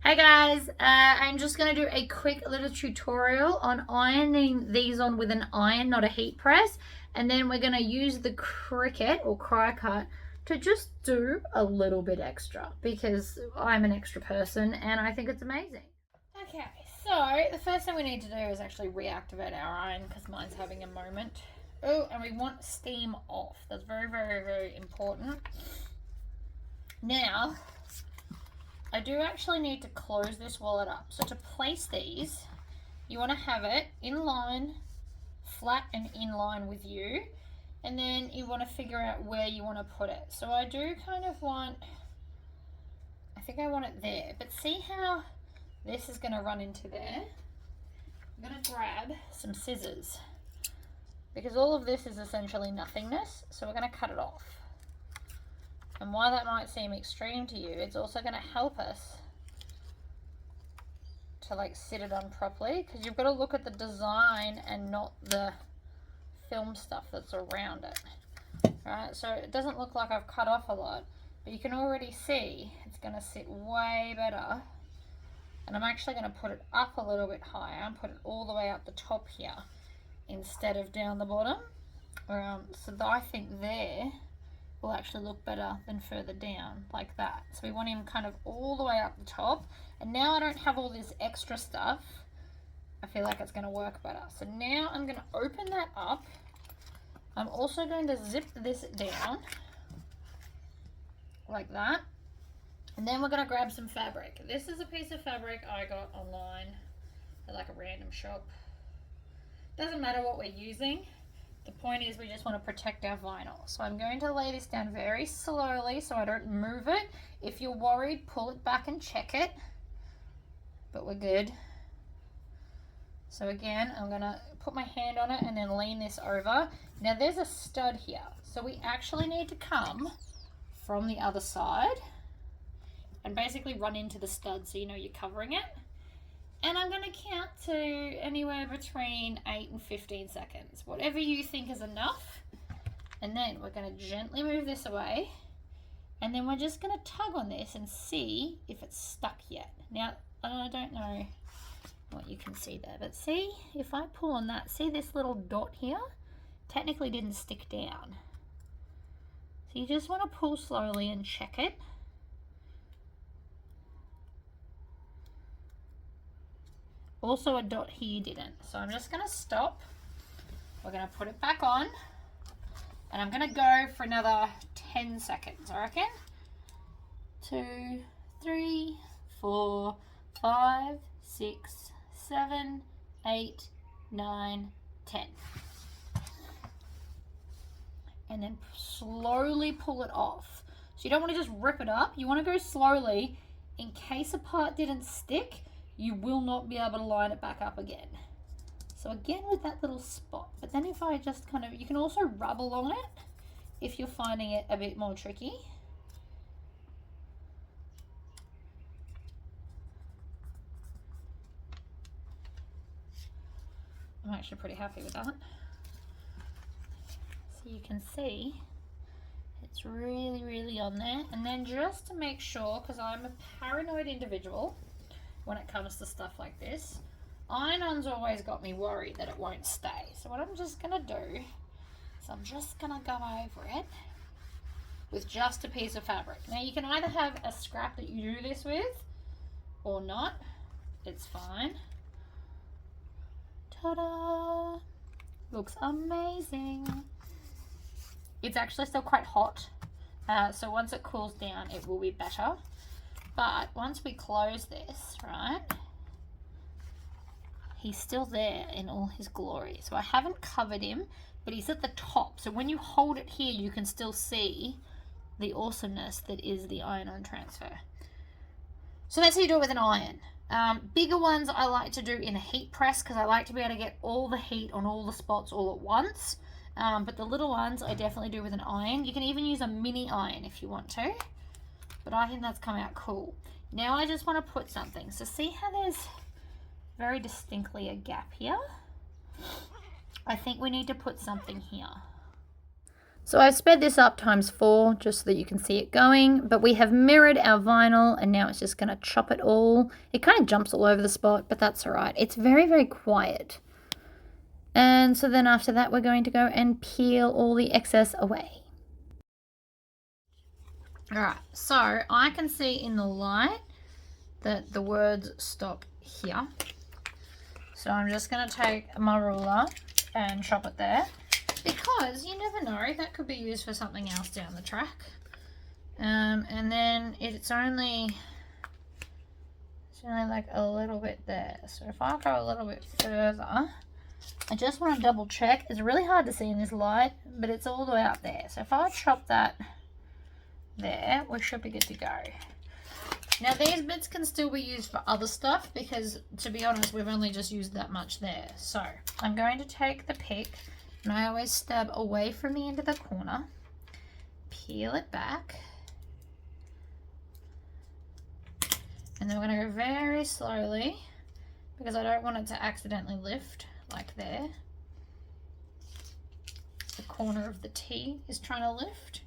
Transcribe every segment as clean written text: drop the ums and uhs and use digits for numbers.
Hey guys, I'm just going to do a quick little tutorial on ironing these on with an iron, not a heat press. And then we're going to use the Cricut or Cricut to just do a little bit extra because I'm an extra person and I think it's amazing. Okay, so the first thing we need to do is actually reactivate our iron because mine's having a moment. Oh, and we want steam off. That's very, very, very important. Now, I do actually need to close this wallet up. So to place these, you want to have it in line, flat and in line with you. And then you want to figure out where you want to put it. So I do kind of want, I think I want it there. But see how this is going to run into there? I'm going to grab some scissors because all of this is essentially nothingness. So we're going to cut it off. And while that might seem extreme to you, it's also going to help us to like sit it on properly because you've got to look at the design and not the film stuff that's around it. Right, so it doesn't look like I've cut off a lot, but you can already see it's going to sit way better. And I'm actually going to put it up a little bit higher and put it all the way up the top here instead of down the bottom. So I think there will actually look better than further down like that. So we want him kind of all the way up the top. And now I don't have all this extra stuff. I feel like it's going to work better. So now I'm going to open that up. I'm also going to zip this down like that. And then we're going to grab some fabric. This is a piece of fabric I got online at like a random shop. Doesn't matter what we're using. The point is we just want to protect our vinyl. So I'm going to lay this down very slowly so I don't move it. If you're worried, pull it back and check it. But we're good. So again, I'm going to put my hand on it and then lean this over. Now there's a stud here. So we actually need to come from the other side and basically run into the stud so you know you're covering it. And I'm going to count to anywhere between 8 and 15 seconds, whatever you think is enough. And then we're going to gently move this away. And then we're just going to tug on this and see if it's stuck yet. Now, I don't know what you can see there, but see, if I pull on that, see this little dot here? Technically didn't stick down. So you just want to pull slowly and check it. Also a dot here didn't. So I'm just going to stop. We're going to put it back on. And I'm going to go for another 10 seconds, I reckon. 2, 3, 4, 5, 6, 7, 8, 9, 10. And then slowly pull it off. So you don't want to just rip it up. You want to go slowly in case a part didn't stick. You will not be able to line it back up again. So again with that little spot, but then if I just kind of, you can also rub along it if you're finding it a bit more tricky. I'm actually pretty happy with that. So you can see it's really, really on there. And then just to make sure, because I'm a paranoid individual, when it comes to stuff like this, iron-on's always got me worried that it won't stay. So what I'm just going to do is I'm just going to go over it with just a piece of fabric. Now you can either have a scrap that you do this with or not. It's fine. Ta-da! Looks amazing. It's actually still quite hot. So once it cools down, it will be better. But once we close this, right, he's still there in all his glory. So I haven't covered him, but he's at the top. So when you hold it here, you can still see the awesomeness that is the iron-on transfer. So that's how you do it with an iron. Bigger ones I like to do in a heat press because I like to be able to get all the heat on all the spots all at once. But the little ones I definitely do with an iron. You can even use a mini iron if you want to. But I think that's come out cool. Now I just want to put something. So see how there's very distinctly a gap here? I think we need to put something here. So I've sped this up ×4 just so that you can see it going, but we have mirrored our vinyl and now it's just going to chop it all. It kind of jumps all over the spot, but that's all right. It's very, very quiet. And so then after that, we're going to go and peel all the excess away. All right, so I can see in the light that the words stop here. So I'm just going to take my ruler and chop it there. Because you never know, that could be used for something else down the track. And then it's only like a little bit there. So if I go a little bit further, I just want to double check. It's really hard to see in this light, but it's all the way up there. So if I chop that there, we should be good to go. Now these bits can still be used for other stuff because, to be honest, we've only just used that much there. So I'm going to take the pick. And I always stab away from the end of the corner, peel it back, and then we're going to go very slowly because I don't want it to accidentally lift like there. The corner of the T is trying to lift.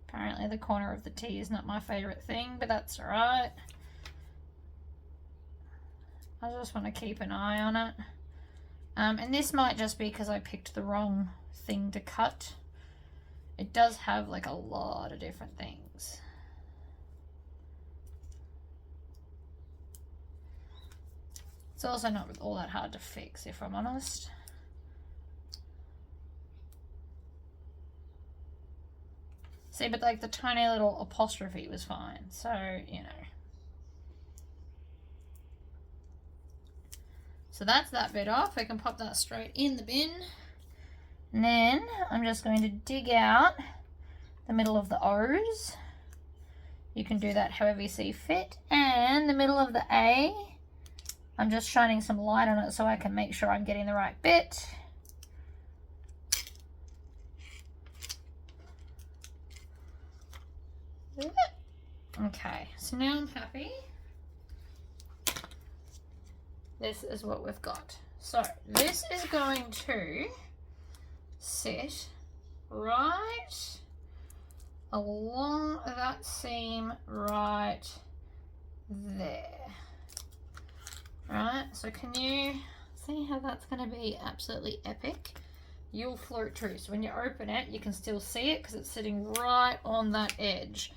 Apparently the corner of the T is not my favourite thing, but that's alright. I just want to keep an eye on it. And this might just be because I picked the wrong thing to cut. It does have like a lot of different things. It's also not all that hard to fix, if I'm honest. See, but like the tiny little apostrophe was fine, so, you know. So that's that bit off. We can pop that straight in the bin. And then I'm just going to dig out the middle of the O's. You can do that however you see fit. And the middle of the A, I'm just shining some light on it so I can make sure I'm getting the right bit. Okay, so now I'm happy. This is what we've got. So this is going to sit right along that seam right there. Right, so can you see how that's going to be absolutely epic? You'll float through. So when you open it, you can still see it because it's sitting right on that edge.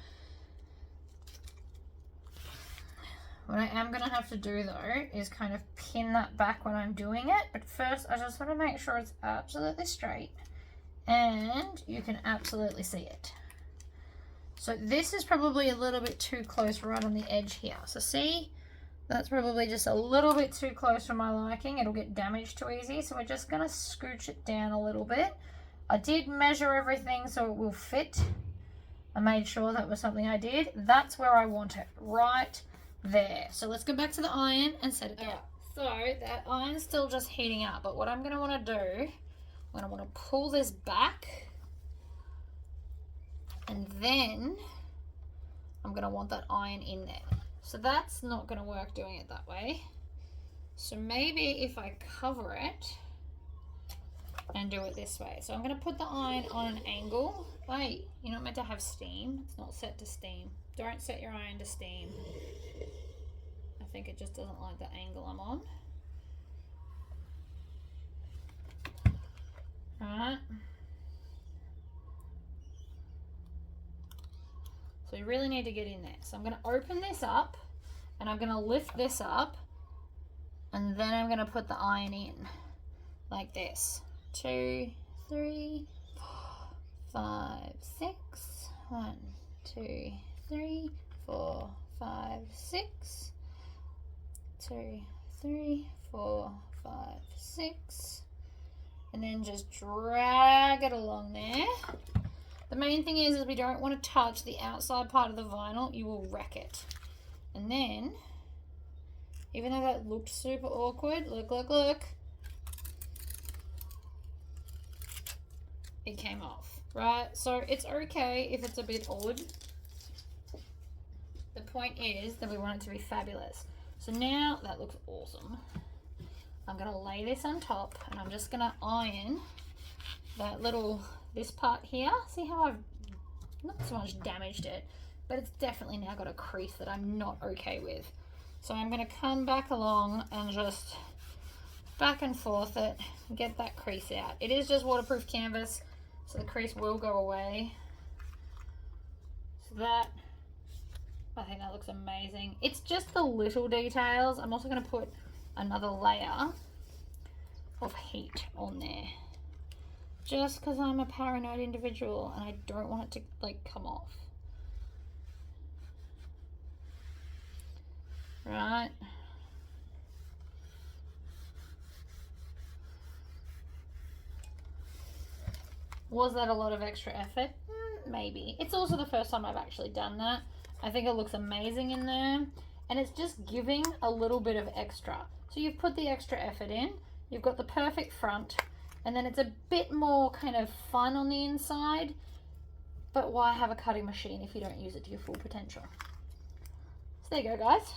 What I am going to have to do though is kind of pin that back when I'm doing it. But first I just want to make sure it's absolutely straight and you can absolutely see it. So this is probably a little bit too close right on the edge here. So see, that's probably just a little bit too close for my liking. It'll get damaged too easy. So we're just going to scooch it down a little bit. I did measure everything so it will fit. I made sure that was something I did. That's where I want it, right there. So let's go back to the iron and set it down. So that iron's still just heating up, but what I'm going to want to do, I'm going to want to pull this back and then I'm going to want that iron in there. So that's not going to work doing it that way. So maybe if I cover it and do it this way. So I'm going to put the iron on an angle. Wait, you're not meant to have steam. It's not set to steam. Don't set your iron to steam. I think it just doesn't like the angle I'm on. Alright. So you really need to get in there. So I'm going to open this up and I'm going to lift this up and then I'm going to put the iron in like this. 2, 3, 4, 5, 6. 1, 2, 3, 4, 5, 6. 2, 3, 4, 5, 6. And then just drag it along there. The main thing is we don't want to touch the outside part of the vinyl. You will wreck it. And then, even though that looked super awkward, look. It came off, right? So it's okay if it's a bit odd. The point is that we want it to be fabulous. So now that looks awesome. I'm gonna lay this on top and I'm just gonna iron this part here. See how I've not so much damaged it, but it's definitely now got a crease that I'm not okay with. So I'm gonna come back along and just back and forth it, get that crease out. It is just waterproof canvas, so the crease will go away. So that, I think that looks amazing. It's just the little details. I'm also gonna put another layer of heat on there, just because I'm a paranoid individual and I don't want it to like come off. Right. Was that a lot of extra effort? Maybe. It's also the first time I've actually done that. I think it looks amazing in there, and it's just giving a little bit of extra. So you've put the extra effort in, you've got the perfect front, and then it's a bit more kind of fun on the inside, but why have a cutting machine if you don't use it to your full potential? So there you go, guys.